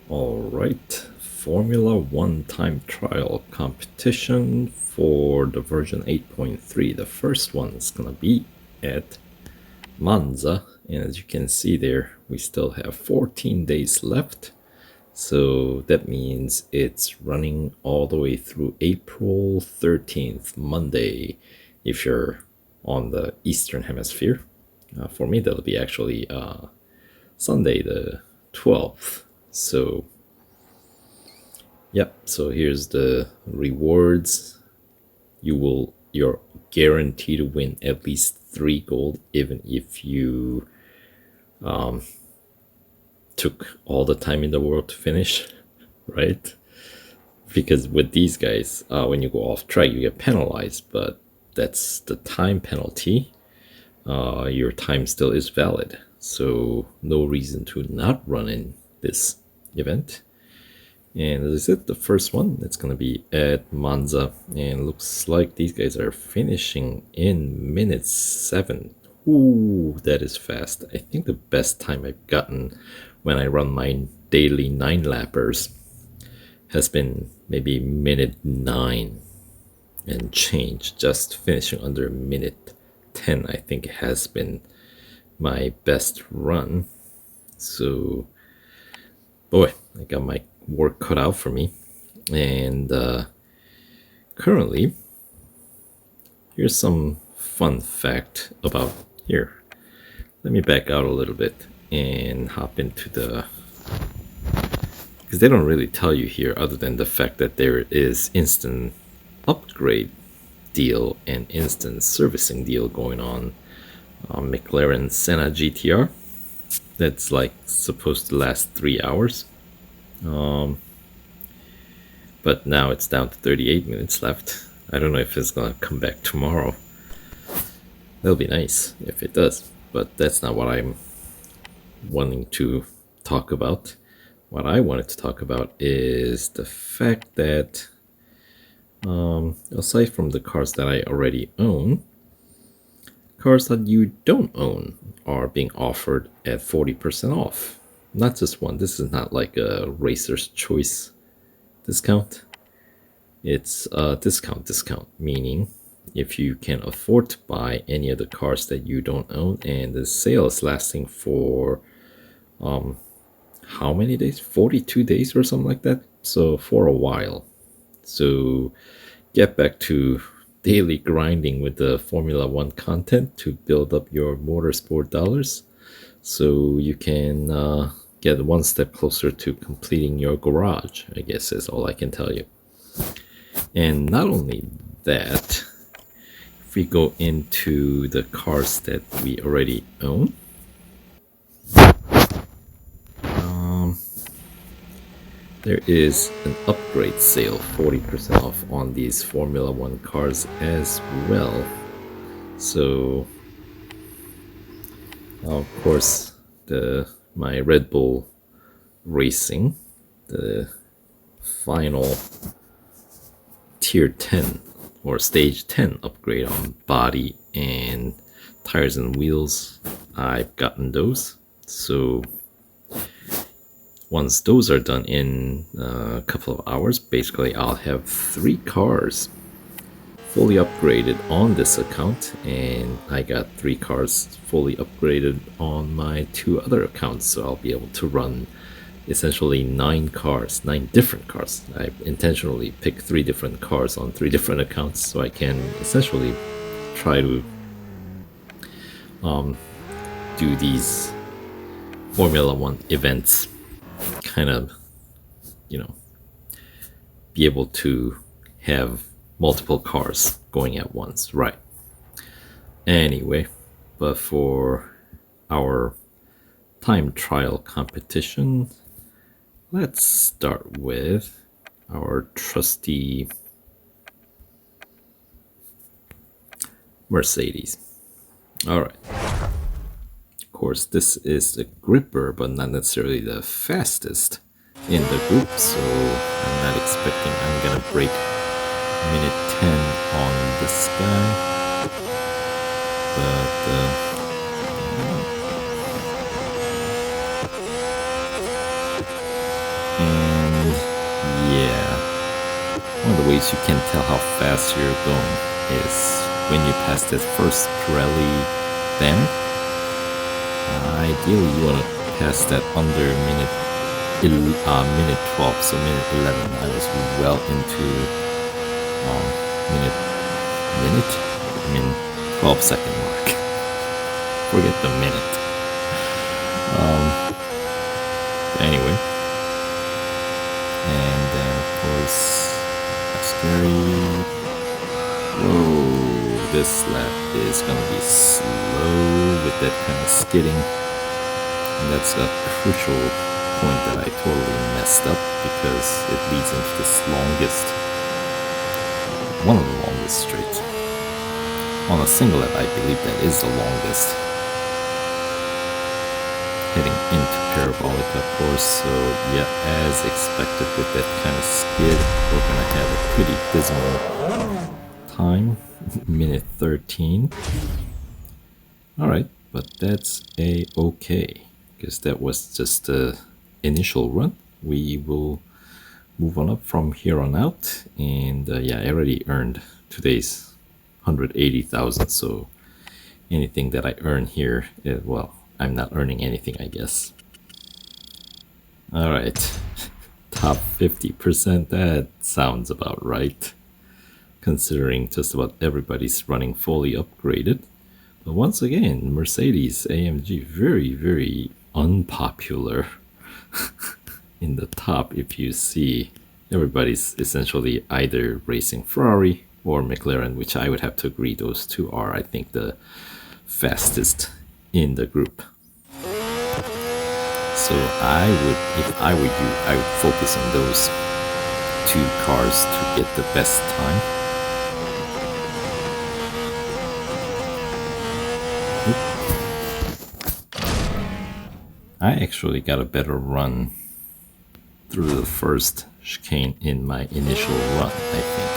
Alright, Formula 1 time trial competition for the version 8.3. The first one is gonna be at Monza, and as you can see there, we still have 14 days left. So that means it's running all the way through April 13th, Monday, if you're on the Eastern Hemisphere. For me, that'll be actually Sunday the 12th. So, yep. So here's the rewards. You're guaranteed to win at least 3 gold, even if you took all the time in the world to finish, right? Because with these guys, when you go off track, you get penalized, but that's the time penalty. Your time still is valid, so no reason to not run in this event. And as I said, the first one, it's going to be at Monza, and looks like these guys are finishing in minute 7. Ooh, that is fast. I think the best time I've gotten when I run my daily 9-lappers has been maybe minute 9 and change, just finishing under minute 10. I think has been my best run. So, boy, I got my work cut out for me. And currently, here's some fun fact about here. Let me back out a little bit and hop into the, because they don't really tell you here other than the fact that there is instant upgrade deal and instant servicing deal going on McLaren Senna GTR. That's like supposed to last 3 hours. But now it's down to 38 minutes left. I don't know if it's gonna come back tomorrow. That'll be nice if it does, but that's not what I'm wanting to talk about. What I wanted to talk about is the fact that aside from the cars that I already own, cars that you don't own are being offered at 40% off. Not just one. This is not like a racer's choice discount. It's a discount, meaning if you can afford to buy any of the cars that you don't own, and the sale is lasting for how many days? 42 days or something like that. So for a while. So get back to daily grinding with the Formula 1 content to build up your motorsport dollars, so you can get one step closer to completing your garage, I guess is all I can tell you. And not only that, if we go into the cars that we already own, there is an upgrade sale, 40% off on these Formula 1 cars as well. So, of course, my Red Bull Racing, the final tier 10 or stage 10 upgrade on body and tires and wheels, I've gotten those. So once those are done in a couple of hours, basically I'll have 3 cars fully upgraded on this account, and I got 3 cars fully upgraded on my 2 other accounts, so I'll be able to run essentially 9 different cars. I intentionally picked 3 different cars on 3 different accounts, so I can essentially try to do these Formula 1 events, kind of, be able to have multiple cars going at once, right? Anyway, but for our time trial competition, let's start with our trusty Mercedes. All right. Of course, this is the gripper, but not necessarily the fastest in the group, so I'm not expecting I'm gonna break minute 10 on this guy. But the ways you can tell how fast you're going is when you pass that first Pirelli banner. Ideally, you want to pass that under minute 12, so minute 11. I was well into minute, 12-second mark. Forget the minute. Anyway, and then of course, scary. Whoa, this lap is gonna be slow with that kind of skidding, and that's a crucial point that I totally messed up because it leads into this one of the longest straights. On a single lap, I believe that is the longest. Heading into Parabolica, of course, so yeah, as expected with that kind of skid, we're gonna have a pretty dismal time, minute 13. Alright, but that's a-okay, because that was just the initial run. We will move on up from here on out, and yeah, I already earned today's 180,000, so anything that I earn here, well, I'm not earning anything, I guess. Alright, top 50%, that sounds about right, considering just about everybody's running fully upgraded. But once again, Mercedes-AMG, very, very unpopular in the top. If you see, everybody's essentially either racing Ferrari or McLaren, which I would have to agree those two are, I think, the fastest in the group. So I would, if I were you, I would focus on those two cars to get the best time. I actually got a better run through the first chicane in my initial run, I think.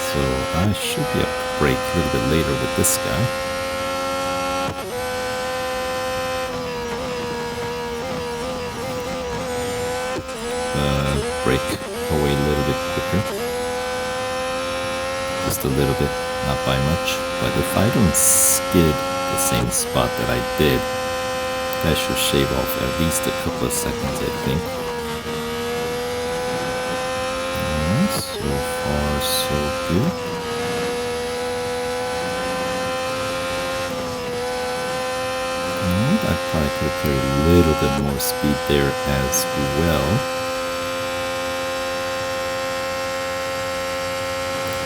So I should be able to brake a little bit later with this guy. Brake away a little bit quicker. Just a little bit, not by much. But if I don't skid the same spot that I did, that should shave off at least a couple of seconds, I think. Alright, so far so good. And I probably could carry a little bit more speed there as well.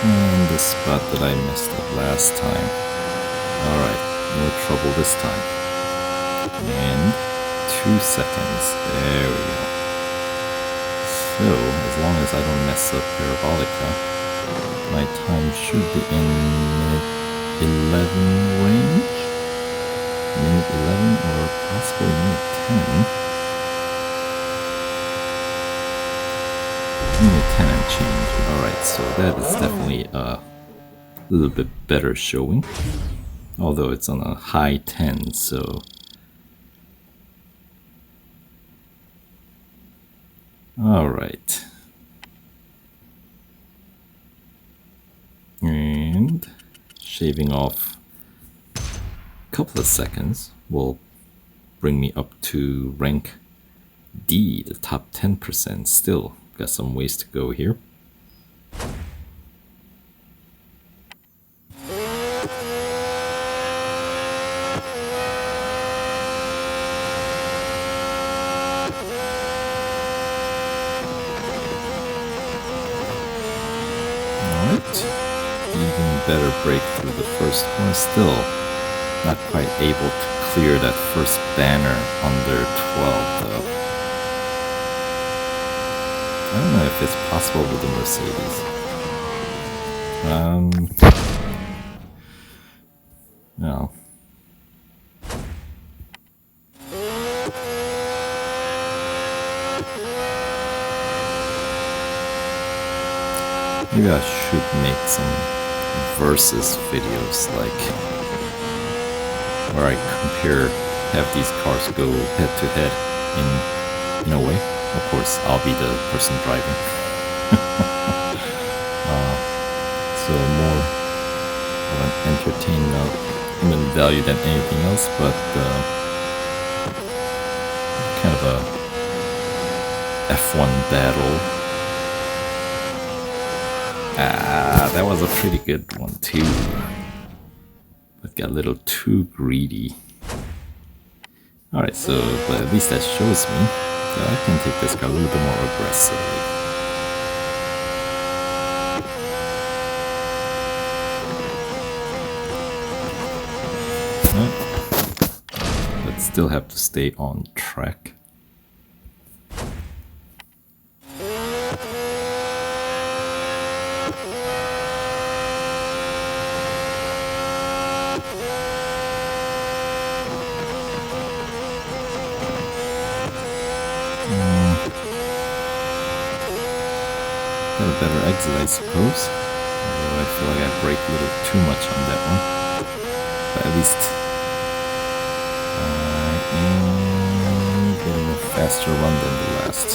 And the spot that I messed up last time. Alright, no trouble this time. And 2 seconds. There we go. So, as long as I don't mess up Parabolica, my time should be in minute 11 range. Minute 11 or possibly minute 10. Minute 10 and change. Alright, so that is definitely a little bit better showing. Although it's on a high 10, so... Alright. And shaving off a couple of seconds will bring me up to rank D, the top 10%. Still got some ways to go here. Better break through the first corner. Still not quite able to clear that first banner under 12 though. I don't know if it's possible with the Mercedes. No. Maybe I should make some versus videos, like where I compare, have these cars go head to head in a way. Of course, I'll be the person driving. value than anything else, but kind of a F1 battle. That was a pretty good one too. But got a little too greedy. Alright, so, but at least that shows me that I can take this car a little bit more aggressively. But still have to stay on track. Got a better exit, I suppose. Although I feel like I brake a little too much on that one. But at least I am getting a faster run than the last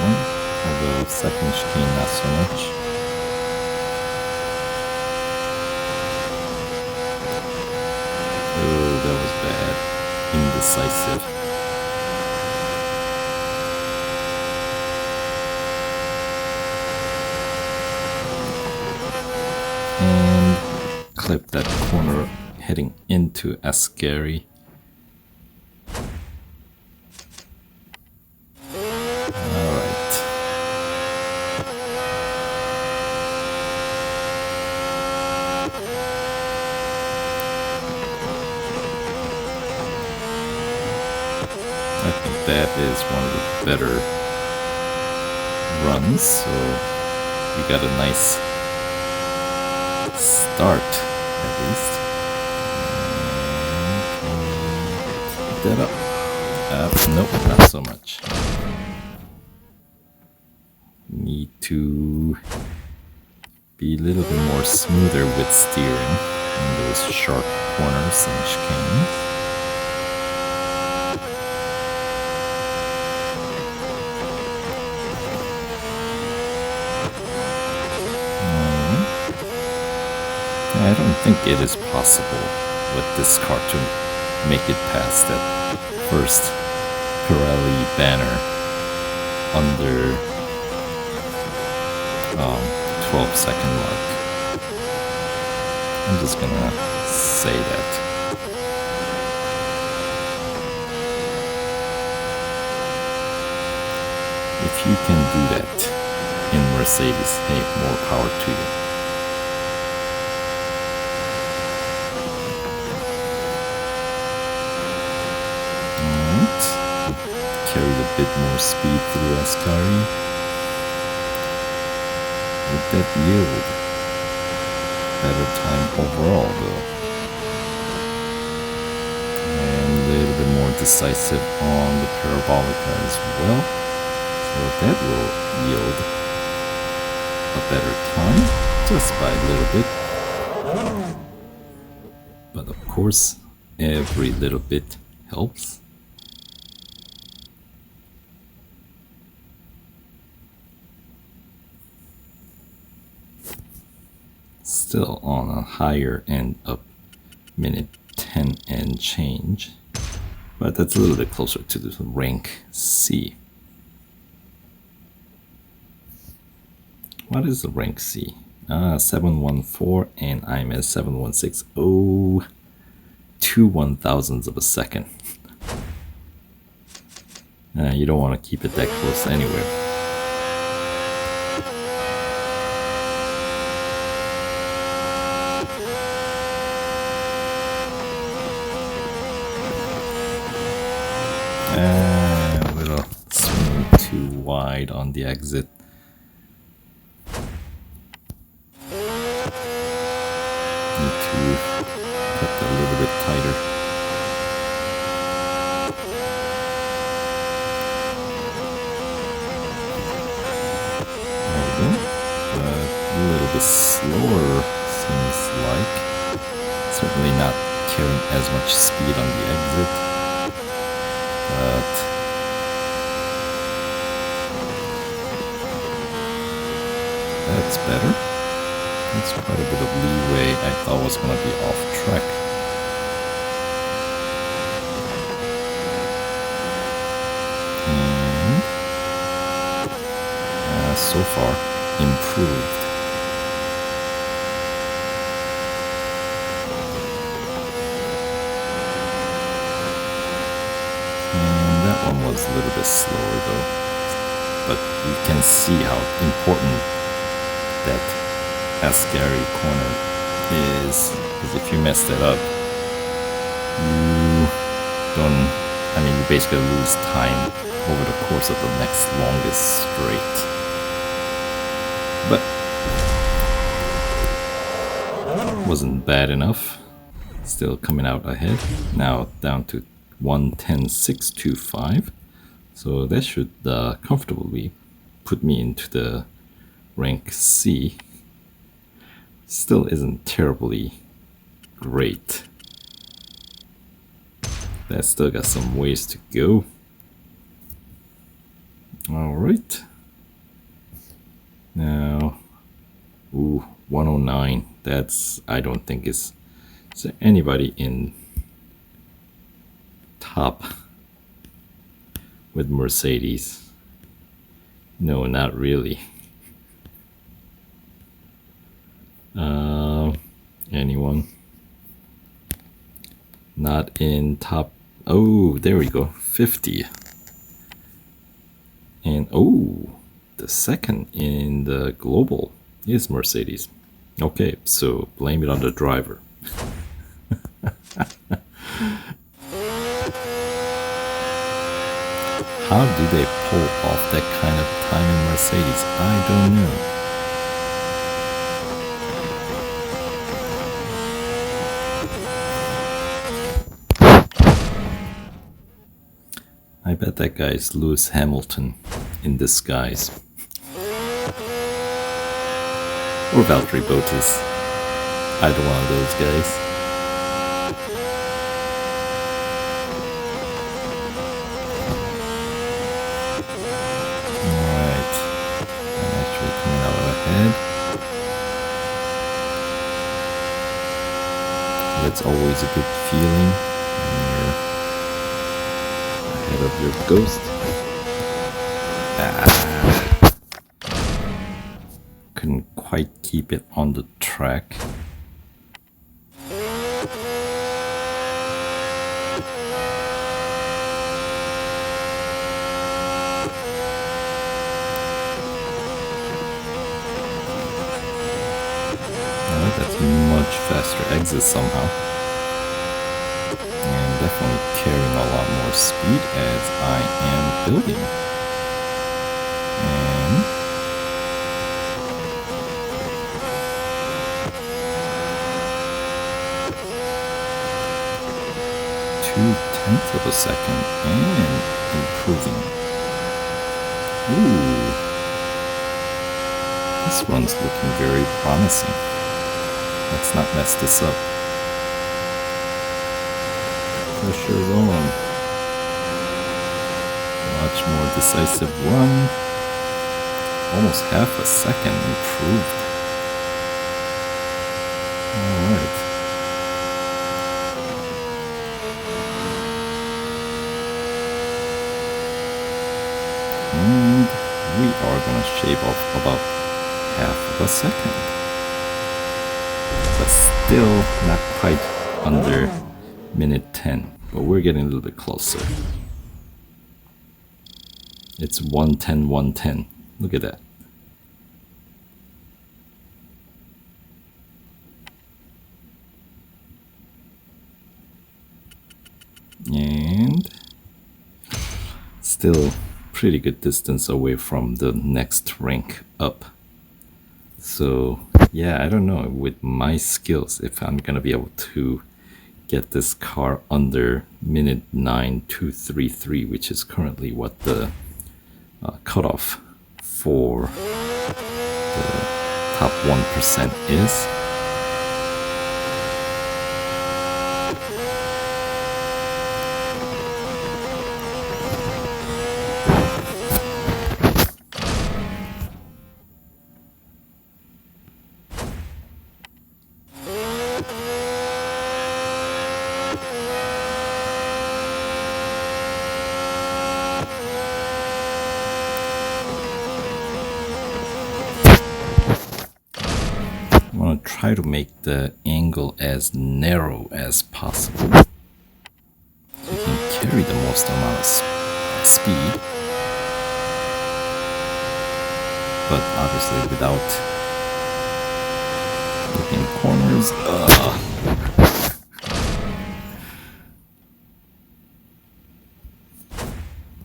one. Although second chicane not so much. Oh, that was bad. Indecisive. And clip that corner heading into Ascari. Alright. I think that is one of the better runs, so we got a nice start, at least. Pick that up. Nope, not so much. Need to be a little bit more smoother with steering in those sharp corners and chicanes. I don't think it is possible with this car to make it past that first Pirelli banner under 12-second mark. I'm just gonna say that. If you can do that in Mercedes, hey, more power to you. Carried a bit more speed through Ascari. Would that yield better time overall though? And a little bit more decisive on the Parabolica as well. So that will yield a better time, just by a little bit. But of course, every little bit helps. Still on a higher end of minute 10 and change, but that's a little bit closer to the rank C. What is the rank C? 714, and I'm at 716. Oh, 2 1,000ths of a second. You don't want to keep it that close anyway. A little swing too wide on the exit. Need to cut that a little bit tighter. There we go. A little bit slower, seems like. Certainly not carrying as much speed on the exit. But that's better. That's quite a bit of leeway I thought was going to be off track. so far improved. And that one was a little bit slower though. But you can see how important that Ascari corner is, because if you mess that up, you basically lose time over the course of the next longest straight. But wasn't bad enough. Still coming out ahead. Now down to 1:10.625. So that should comfortably put me into the rank C. Still isn't terribly great. That still got some ways to go. Alright. Now, 109. That's, I don't think is there anybody in top with Mercedes. No, not really. Anyone? Not in top. Oh, there we go. 50. And the second in the global is Mercedes. Okay, so blame it on the driver. How do they pull off that kind of time in Mercedes? I don't know. I bet that guy is Lewis Hamilton in disguise. Or Valtteri Bottas. Either one of those guys. Alright. I'm actually coming out ahead. That's always a good feeling when you're ahead of your ghost. Couldn't quite keep it on the track. That's much faster exit somehow. And definitely carrying a lot more speed as I am building. And 0.2 of a second and improving. Ooh. This one's looking very promising. Let's not mess this up. Pressure's on. Much more decisive run. Almost half a second improved. Alright. And we are gonna shave off about half of a second. But still not quite under minute 10, but we're getting a little bit closer. It's 1:10.110. Look at that. And still pretty good distance away from the next rank up. So yeah, I don't know with my skills if I'm gonna be able to get this car under minute 9:233, which is currently what the cutoff for the top 1% is. try to make the angle as narrow as possible so you can carry the most amount of speed, but obviously without looking corners.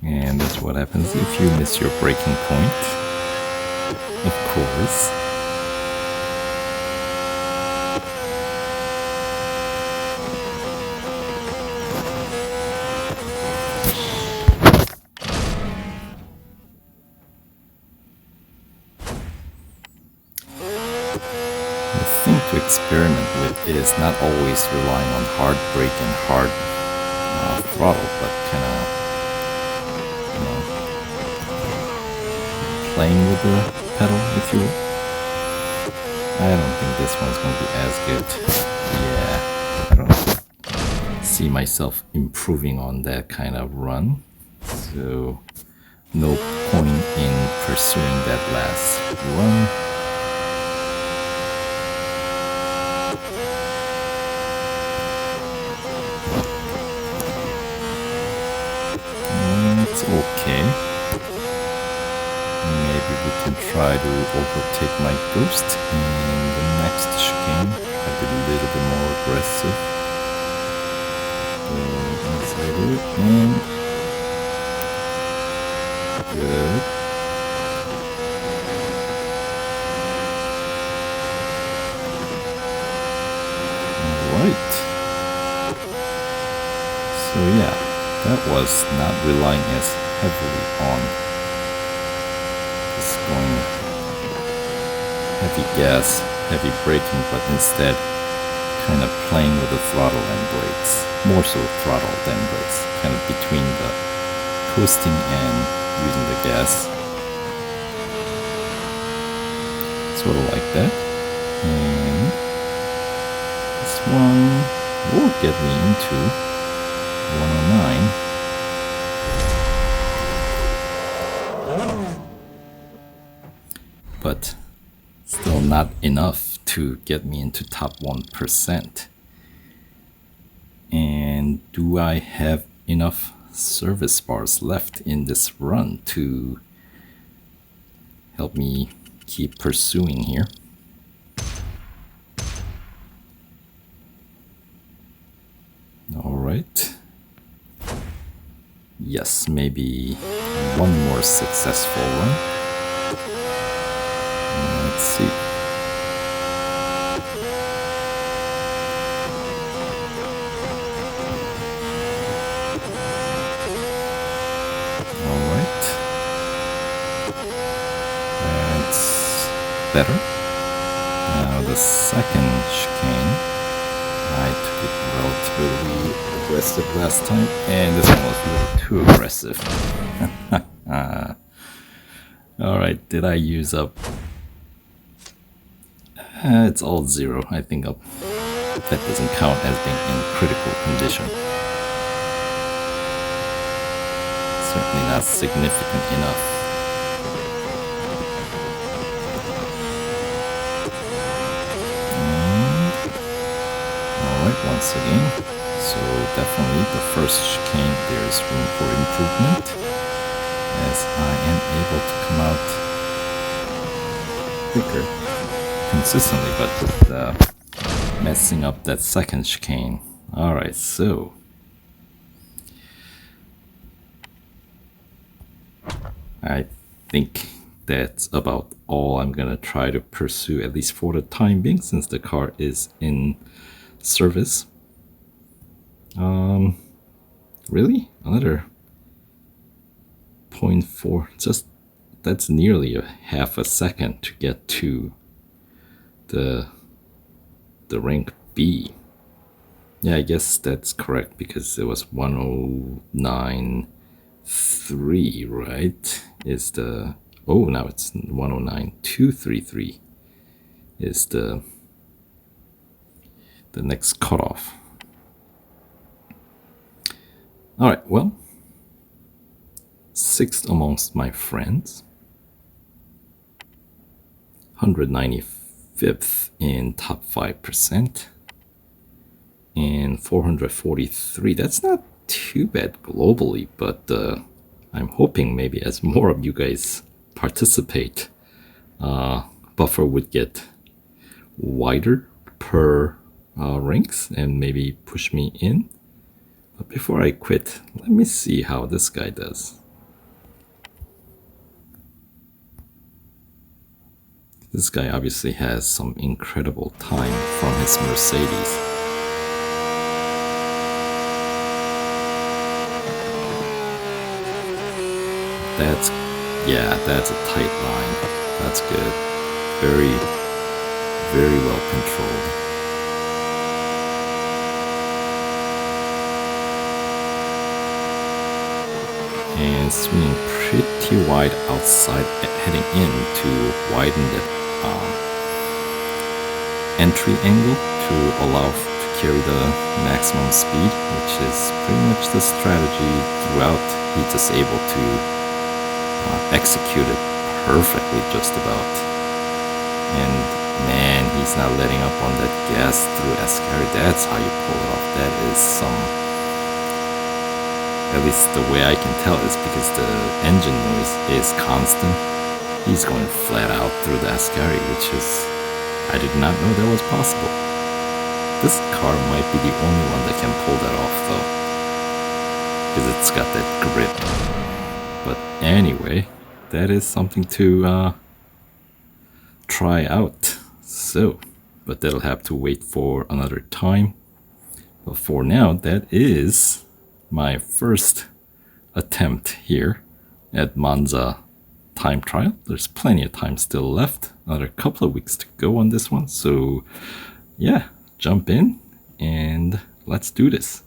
And that's what happens if you miss your braking point, of course. To experiment with is not always relying on hard brake and hard throttle, but kind of, playing with the pedal, if you will. I don't think this one's going to be as good. Yeah, I don't see myself improving on that kind of run, so no point in pursuing that last run. Okay, maybe we can try to overtake my Ghost in the next chicane. Try to be a little bit more aggressive. Inside it, and good. Alright. So yeah, that was not relying as heavily on just going heavy gas, heavy braking, but instead kind of playing with the throttle and brakes. More so throttle than brakes, kind of between the coasting and using the gas. Sort of like that. And this one will get me into 109. But still not enough to get me into top 1%. And do I have enough service bars left in this run to help me keep pursuing here? All right. Yes, maybe one more successful run. Let's see. All right. That's better. Now the second chicane, I took it relatively aggressive last time, and this one was a little too aggressive. Alright, did I use up? It's all zero. I think that doesn't count as being in critical condition. Certainly not significant enough. Alright, once again. So definitely the first chicane, there's room for improvement, as I am able to come out quicker consistently, but messing up that second chicane. Alright, so I think that's about all I'm gonna try to pursue, at least for the time being, since the car is in service. Really? Another 0.4, just that's nearly a half a second to get to the rank B. Yeah, I guess that's correct, because it was 109.3, right? Is the, oh, now it's 109.233 is the next cutoff. All right, well, sixth amongst my friends, 195 5th in top 5%. And 443. That's not too bad globally, but I'm hoping maybe as more of you guys participate, buffer would get wider per ranks and maybe push me in. But before I quit, let me see how this guy does. This guy obviously has some incredible time from his Mercedes. That's a tight line. That's good. Very, very well controlled. And swinging pretty wide outside, heading in to widen that entry angle to allow to carry the maximum speed, which is pretty much the strategy throughout. He's just able to execute it perfectly just about. And man, he's not letting up on that gas through Ascari. That's how you pull it off. That is some, at least the way I can tell is because the engine noise is constant. He's going flat out through the Ascari, which is, I did not know that was possible. This car might be the only one that can pull that off though, because it's got that grip. But anyway, that is something to try out. So, but that'll have to wait for another time. But for now, that is my first attempt here at Monza time trial. There's plenty of time still left, another couple of weeks to go on this one. So yeah, jump in and let's do this.